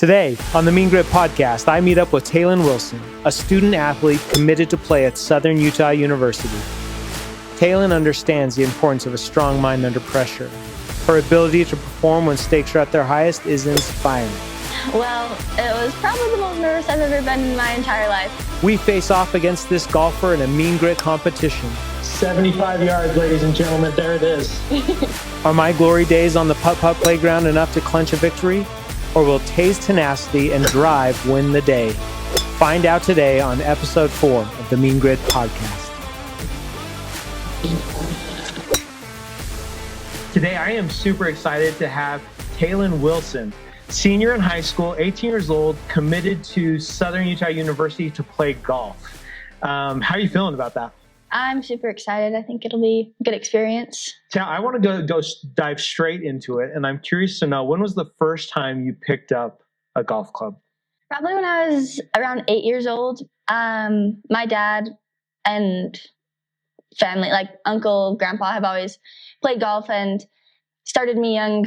Today, on the Mean Grit podcast, I meet up with Taylyn Wilson, a student athlete committed to play at Southern Utah University. Taylyn understands the importance of a strong mind under pressure. Her ability to perform when stakes are at their highest is inspiring. Well, it was probably the most nervous I've ever been in my entire life. We face off against this golfer in a Mean Grit competition. 75 yards, ladies and gentlemen, there it is. Are my glory days on the putt-putt playground enough to clinch a victory? Or will Tay's tenacity and drive win the day? Find out today on episode 4 of the Mean Grit podcast. Today, I am super excited to have Taylyn Wilson, senior in high school, 18 years old, committed to Southern Utah University to play golf. How are you feeling about that? I'm super excited. I think it'll be a good experience. I want to go dive straight into it, and I'm curious to know, when was the first time you picked up a golf club? Probably when I was around 8 years old. My dad and family, like uncle, grandpa, have always played golf and started me young,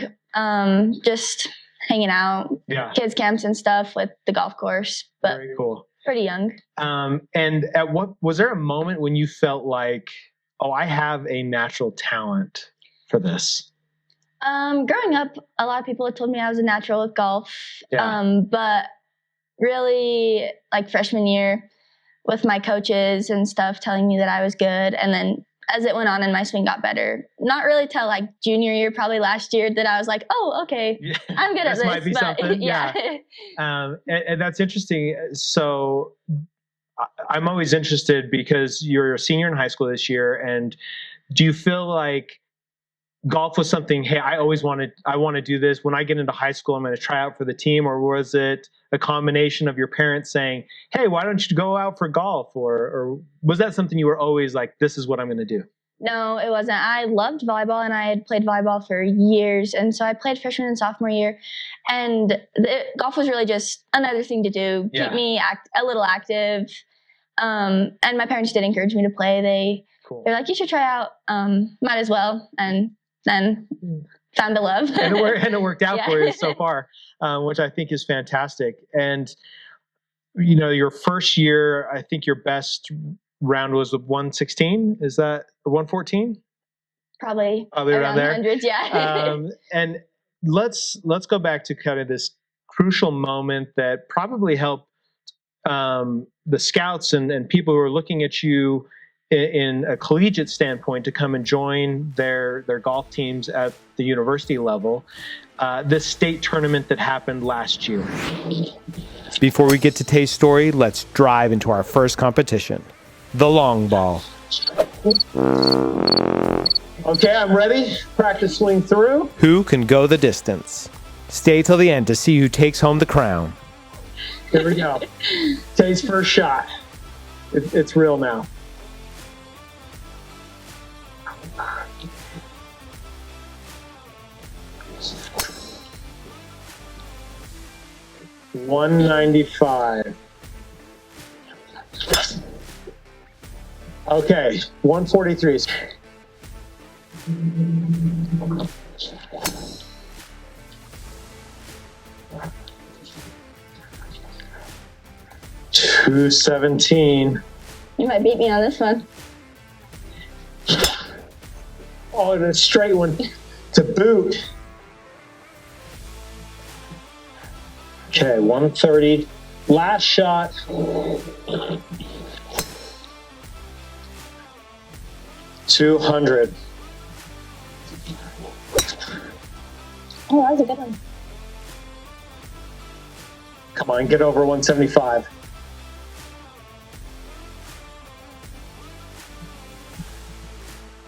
just hanging out, kids camps and stuff with the golf course. But very cool. Pretty young. And at what was there a moment when you felt like, oh, I have a natural talent for this? Growing up, a lot of people had told me I was a natural with golf. Yeah. But really, like freshman year, with my coaches and stuff telling me that I was good, and then as it went on and my swing got better, not really till like junior year, probably last year, that I was like, oh, okay, I'm good at this. Might be something. Yeah. And that's interesting. So I'm always interested because you're a senior in high school this year. And do you feel like golf was something, hey, I want to do this. When I get into high school, I'm going to try out for the team? Or was it a combination of your parents saying, hey, why don't you go out for golf? Or was that something you were always like, this is what I'm going to do? No, it wasn't. I loved volleyball, and I had played volleyball for years. And so I played freshman and sophomore year. And golf was really just another thing to do, keep me a little active. And my parents did encourage me to play. They're like, you should try out. Might as well. And then found a love. and it worked out for you so far, which I think is fantastic. And, you know, your first year, I think your best round was with 116. Is that 114? Probably around there. Hundreds, yeah. And let's go back to kind of this crucial moment that probably helped the scouts and people who are looking at you in a collegiate standpoint to come and join their golf teams at the university level, this state tournament that happened last year. Before we get to Tay's story, let's drive into our first competition, the long ball. Okay, I'm ready. Practice swing through. Who can go the distance? Stay till the end to see who takes home the crown. Here we go. Tay's first shot. It's real now. $195. Okay, 143. $217. You might beat me on this one. Oh, and a straight one to boot. Okay, 130. Last shot. $200. Oh, that was a good one. Come on, get over 175.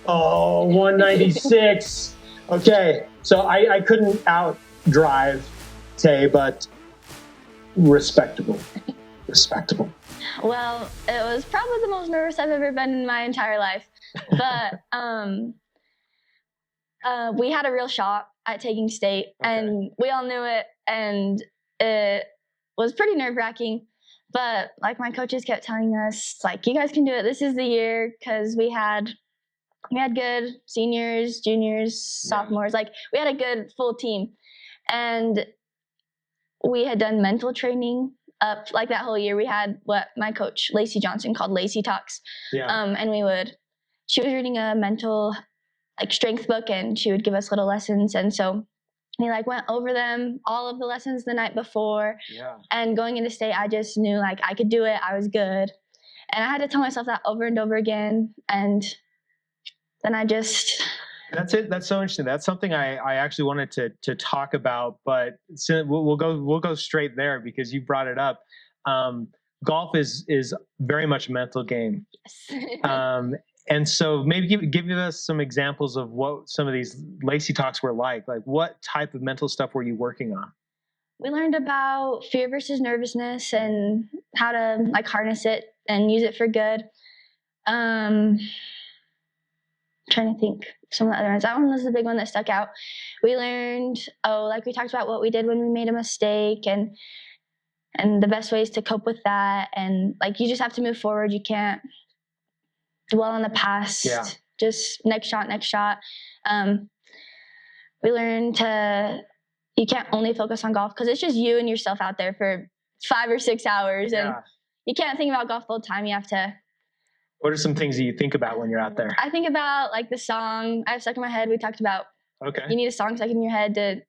Oh, 196. Okay, so I couldn't out drive Tay, but respectable. Well, it was probably the most nervous I've ever been in my entire life. But we had a real shot at taking state, and we all knew it, and it was pretty nerve-wracking. But like my coaches kept telling us, like, you guys can do it. This is the year, because we had good seniors, juniors, sophomores. Like, we had a good full team. And we had done mental training up like that whole year. We had what my coach Lacey Johnson called Lacey Talks. Yeah. And she was reading a mental like strength book, and she would give us little lessons. And so we like went over them, all of the lessons the night before. Yeah. And going into state, I just knew like I could do it. I was good. And I had to tell myself that over and over again. And then That's it. That's so interesting. That's something I actually wanted to talk about, but we'll go straight there because you brought it up. Golf is very much a mental game. Yes. And so maybe give us some examples of what some of these Lacey Talks were like. Like what type of mental stuff were you working on? We learned about fear versus nervousness and how to like harness it and use it for good. Trying to think some of the other ones. That one was the big one that stuck out. We learned, like we talked about what we did when we made a mistake and the best ways to cope with that. And like, you just have to move forward. You can't dwell on the past. Yeah. Just next shot. We learned you can't only focus on golf because it's just you and yourself out there for 5 or 6 hours. Yeah. And you can't think about golf the whole time. You have to. What are some things that you think about when you're out there? I think about like the song I have stuck in my head. We talked about you need a song stuck in your head to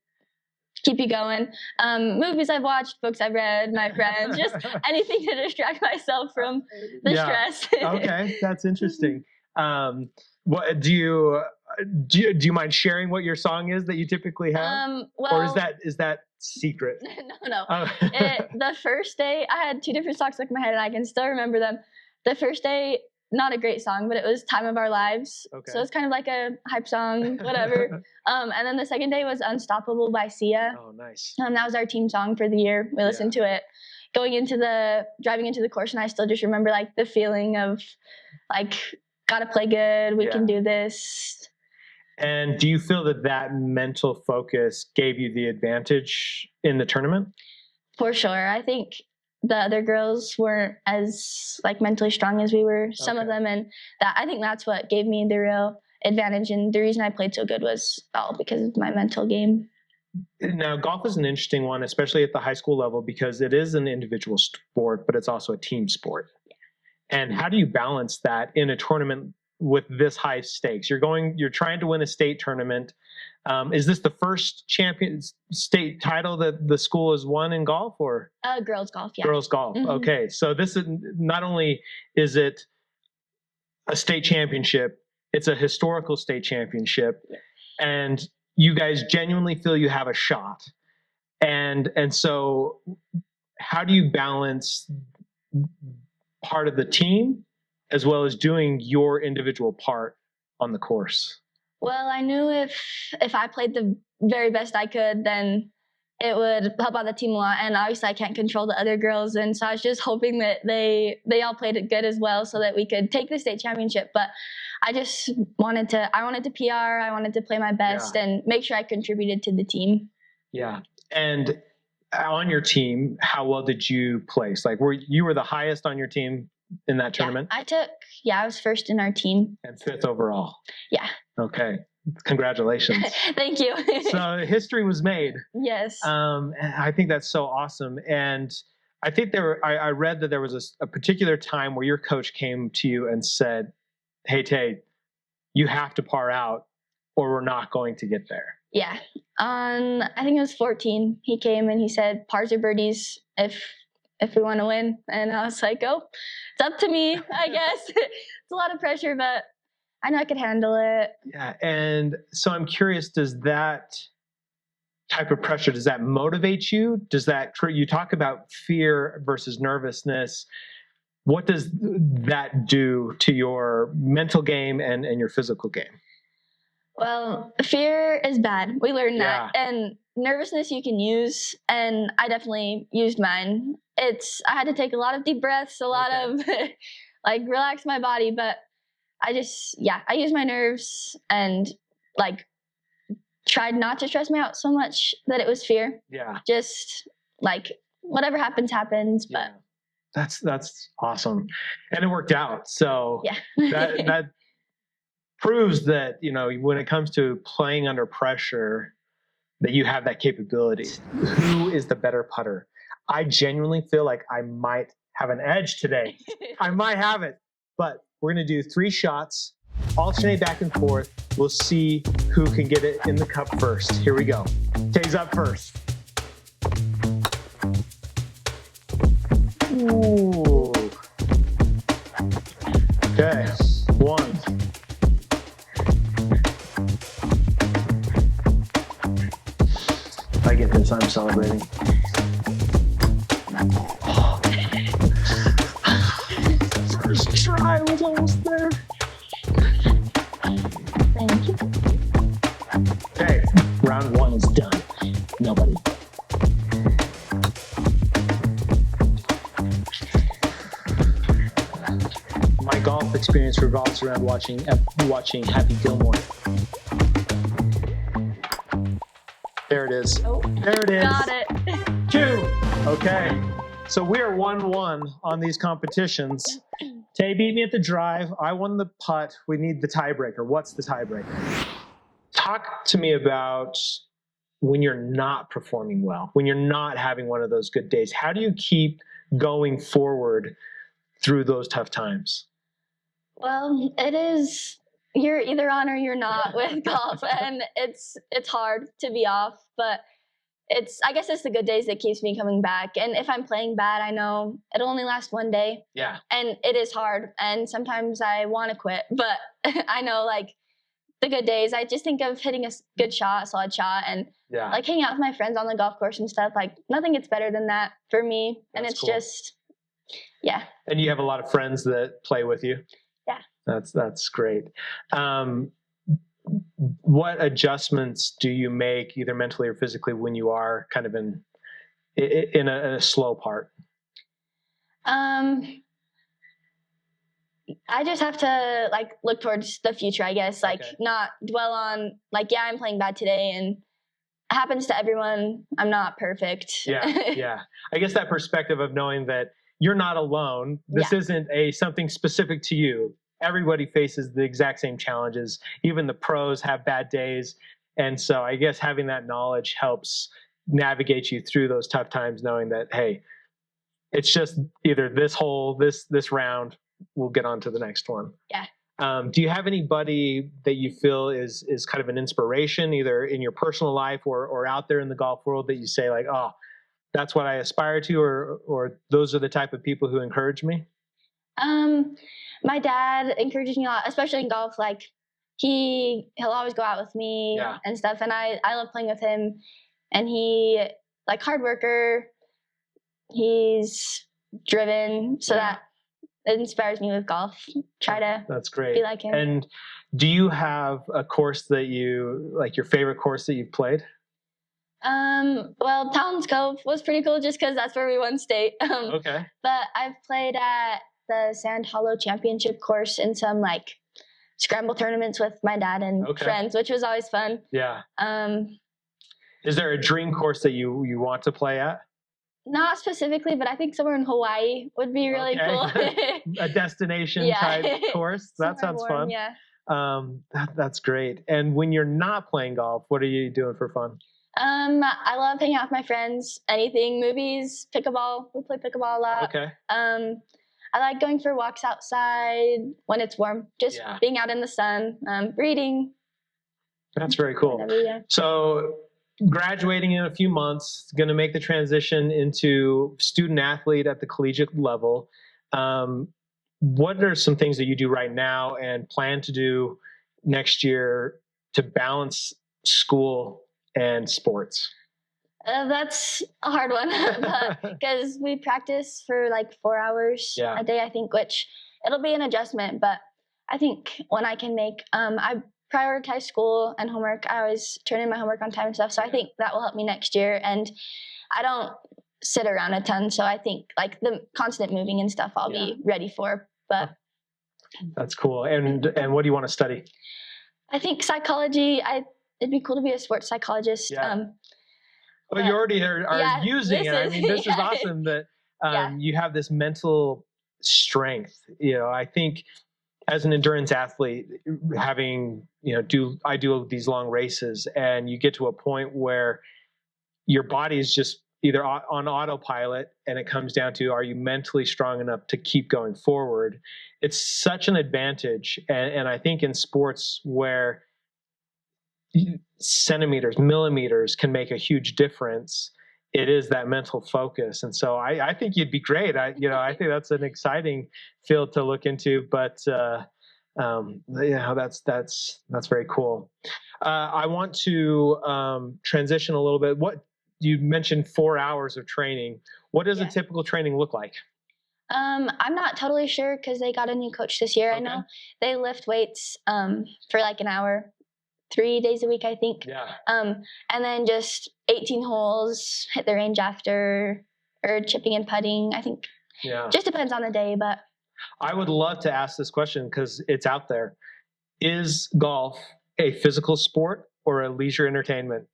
keep you going. Movies I've watched, books I've read, my friends, just anything to distract myself from the stress. Okay, that's interesting. What do you mind sharing what your song is that you typically have? Or is that secret? No. Oh. The first day I had 2 different songs stuck in my head and I can still remember them. The first day, not a great song, but it was Time of Our Lives. Okay. So it's kind of like a hype song, whatever. And then the second day was Unstoppable by Sia. Oh, nice. That was our team song for the year. We listened to it driving into the course, and I still just remember like the feeling of like, gotta play good. We can do this. And do you feel that mental focus gave you the advantage in the tournament? For sure. I think the other girls weren't as like mentally strong as we were, some of them, and I think that's what gave me the real advantage, and the reason I played so good was all because of my mental game. Now, golf is an interesting one, especially at the high school level, because it is an individual sport, but it's also a team sport. And how do you balance that in a tournament with this high stakes? You're trying to win a state tournament. Is this the first state title that the school has won in golf, or girls golf? Yeah, girls golf. Mm-hmm. Okay, so this is not only is it a state championship, it's a historical state championship, and you guys genuinely feel you have a shot. And so, how do you balance part of the team as well as doing your individual part on the course? Well, I knew if I played the very best I could, then it would help out the team a lot. And obviously I can't control the other girls. And so I was just hoping that they all played it good as well so that we could take the state championship. But I just wanted to PR. I wanted to play my best and make sure I contributed to the team. Yeah. And on your team, how well did you place? Like, you were the highest on your team in that tournament? I was first in our team. And 5th overall? Yeah. Okay. Congratulations. Thank you. So history was made. Yes. I think that's so awesome. And I think I read that there was a particular time where your coach came to you and said, "Hey, Tay, you have to par out or we're not going to get there." Yeah. I think it was 14. He came and he said, "Pars or birdies if we want to win." And I was like, "Oh, it's up to me, I guess." It's a lot of pressure, but I know I could handle it. Yeah. And so I'm curious, does that type of pressure, does that motivate you? You talk about fear versus nervousness. What does that do to your mental game and your physical game? Well, fear is bad. We learned that. And nervousness you can use, and I definitely used mine. I had to take a lot of deep breaths, a lot of like relax my body, but I used my nerves and like tried not to stress me out so much that it was fear. Yeah. Just like whatever happens, but that's awesome. And it worked out. So that proves that, when it comes to playing under pressure, that you have that capability. Who is the better putter? I genuinely feel like I might have an edge today. I might have it, but we're going to do 3 shots, alternate back and forth. We'll see who can get it in the cup first. Here we go. Tay's up first. Ooh. Okay, 1. If I get this, I'm celebrating. First try was almost there. Thank you. Okay, round 1 is done. Nobody. My golf experience revolves around watching Happy Gilmore. There it is. Oh, there it is. got it. 2. Okay. So we are 1-1 on these competitions. Tay beat me at the drive. I won the putt. We need the tiebreaker. What's the tiebreaker? Talk to me about when you're not performing well, when you're not having one of those good days. How do you keep going forward through those tough times? Well, it is, you're either on or you're not with golf, and it's hard to be off, but I guess it's the good days that keeps me coming back. And if I'm playing bad, I know it'll only last one day. Yeah. And it is hard, and sometimes I want to quit, but I know, like, the good days, I just think of hitting a good shot, a solid shot, and like hanging out with my friends on the golf course and stuff. Like, nothing gets better than that for me. And That's it's cool. just, yeah. And you have a lot of friends that play with you? Yeah. That's great. What adjustments do you make, either mentally or physically, when you are kind of in a slow part? I just have to, like, look towards the future, I guess. Like, not dwell on, like, yeah, I'm playing bad today, and it happens to everyone. I'm not perfect. Yeah. I guess that perspective of knowing that you're not alone. This isn't something specific to you. Everybody faces the exact same challenges. Even the pros have bad days. And so I guess having that knowledge helps navigate you through those tough times, knowing that, hey, it's just either this hole, this round, we'll get on to the next one. Yeah. Do you have anybody that you feel is kind of an inspiration, either in your personal life or out there in the golf world, that you say, like, oh, that's what I aspire to, or those are the type of people who encourage me? My dad encourages me a lot, especially in golf. Like, he'll always go out with me and stuff, and I love playing with him. And he, like, hard worker. He's driven, so that it inspires me with golf. Try to That's great. be like him. And do you have a course that you like, your favorite course that you've played? Well, Talon's Cove was pretty cool just because that's where we won state. Okay. But I've played at the Sand Hollow Championship course in some, like, scramble tournaments with my dad and friends, which was always fun. Yeah. Is there a dream course that you want to play at? Not specifically, but I think somewhere in Hawaii would be really cool. A destination type course. That sounds fun. Yeah. That's great. And when you're not playing golf, what are you doing for fun? I love hanging out with my friends. Anything, movies, pickleball. We play pickleball a lot. Okay. I like going for walks outside when it's warm. Just being out in the sun, reading. That's very cool. So, graduating in a few months, going to make the transition into student athlete at the collegiate level. What are some things that you do right now and plan to do next year to balance school and sports? That's a hard one because we practice for like 4 hours a day, I think, which it'll be an adjustment. But I think when I can make, I prioritize school and homework. I always turn in my homework on time and stuff. So I think that will help me next year. And I don't sit around a ton. So I think, like, the constant moving and stuff I'll be ready for. But that's cool. And what do you want to study? I think psychology. It'd be cool to be a sports psychologist. Well, you already are using it. I mean, this is awesome that you have this mental strength. You know, I think as an endurance athlete, having, I do these long races, and you get to a point where your body is just either on autopilot, and it comes down to, are you mentally strong enough to keep going forward? It's such an advantage. And I think in sports where centimeters, millimeters can make a huge difference, it is that mental focus. And so I think you'd be great. I think that's an exciting field to look into, but that's very cool. I want to transition a little bit. What you mentioned, 4 hours of training. What does a typical training look like? I'm not totally sure because they got a new coach this year. Okay. I know they lift weights for like an hour, 3 days a week, I think. Yeah. And then just 18 holes, hit the range after, or chipping and putting. I think. Yeah. Just depends on the day, but. I would love to ask this question because it's out there. Is golf a physical sport or a leisure entertainment?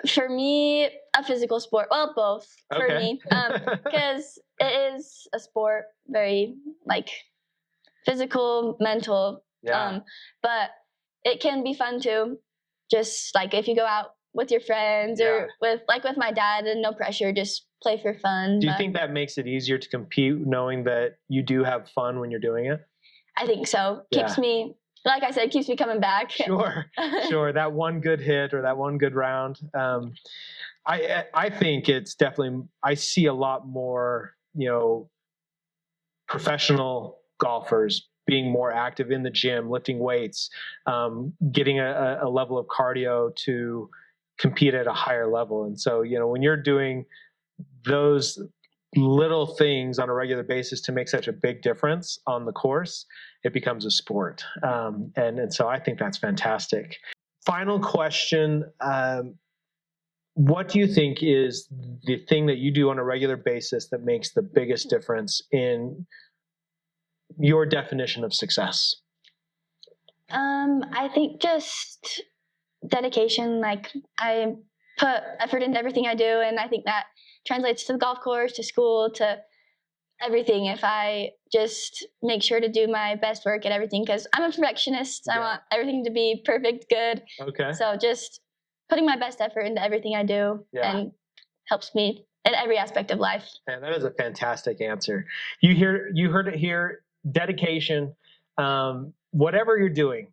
For me, a physical sport. Well, both for me, because it is a sport, very like physical, mental. Yeah. But it can be fun too. Just like if you go out with your friends or with my dad, and no pressure, just play for fun. Do you think that makes it easier to compete, knowing that you do have fun when you're doing it? I think so. Keeps me. Like I said, keeps me coming back. Sure. That one good hit or that one good round. I think it's definitely, I see a lot more, professional golfers being more active in the gym, lifting weights, getting a level of cardio to compete at a higher level. And so, when you're doing those little things on a regular basis to make such a big difference on the course, it becomes a sport. And so I think that's fantastic. Final question. What do you think is the thing that you do on a regular basis that makes the biggest difference in your definition of success? I think just dedication. Like I put effort into everything I do, and I think that translates to the golf course, to school, to everything. If I just make sure to do my best work at everything, because I'm a perfectionist. I want everything to be perfect, good. Okay. So just putting my best effort into everything I do and helps me in every aspect of life. And that is a fantastic answer. You heard it here. Dedication. Whatever you're doing,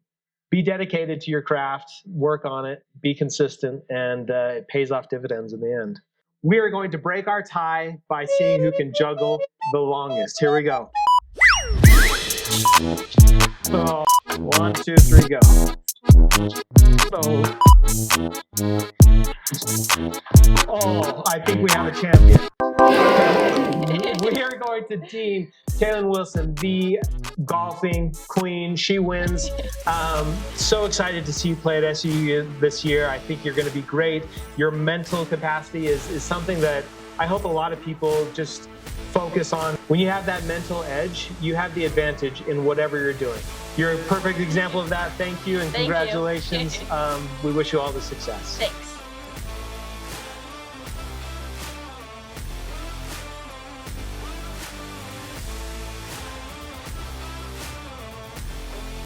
be dedicated to your craft, work on it, be consistent, and it pays off dividends in the end. We are going to break our tie by seeing who can juggle the longest. Here we go. Oh, 1, 2, 3, go. Oh, I think we have a champion. We are going to deem Taylyn Wilson the golfing queen. She wins. So excited to see you play at SU this year. I think you're going to be great. Your mental capacity is something that I hope a lot of people just focus on. When you have that mental edge, you have the advantage in whatever you're doing. You're a perfect example of that. Thank you and congratulations. We wish you all the success. Thanks.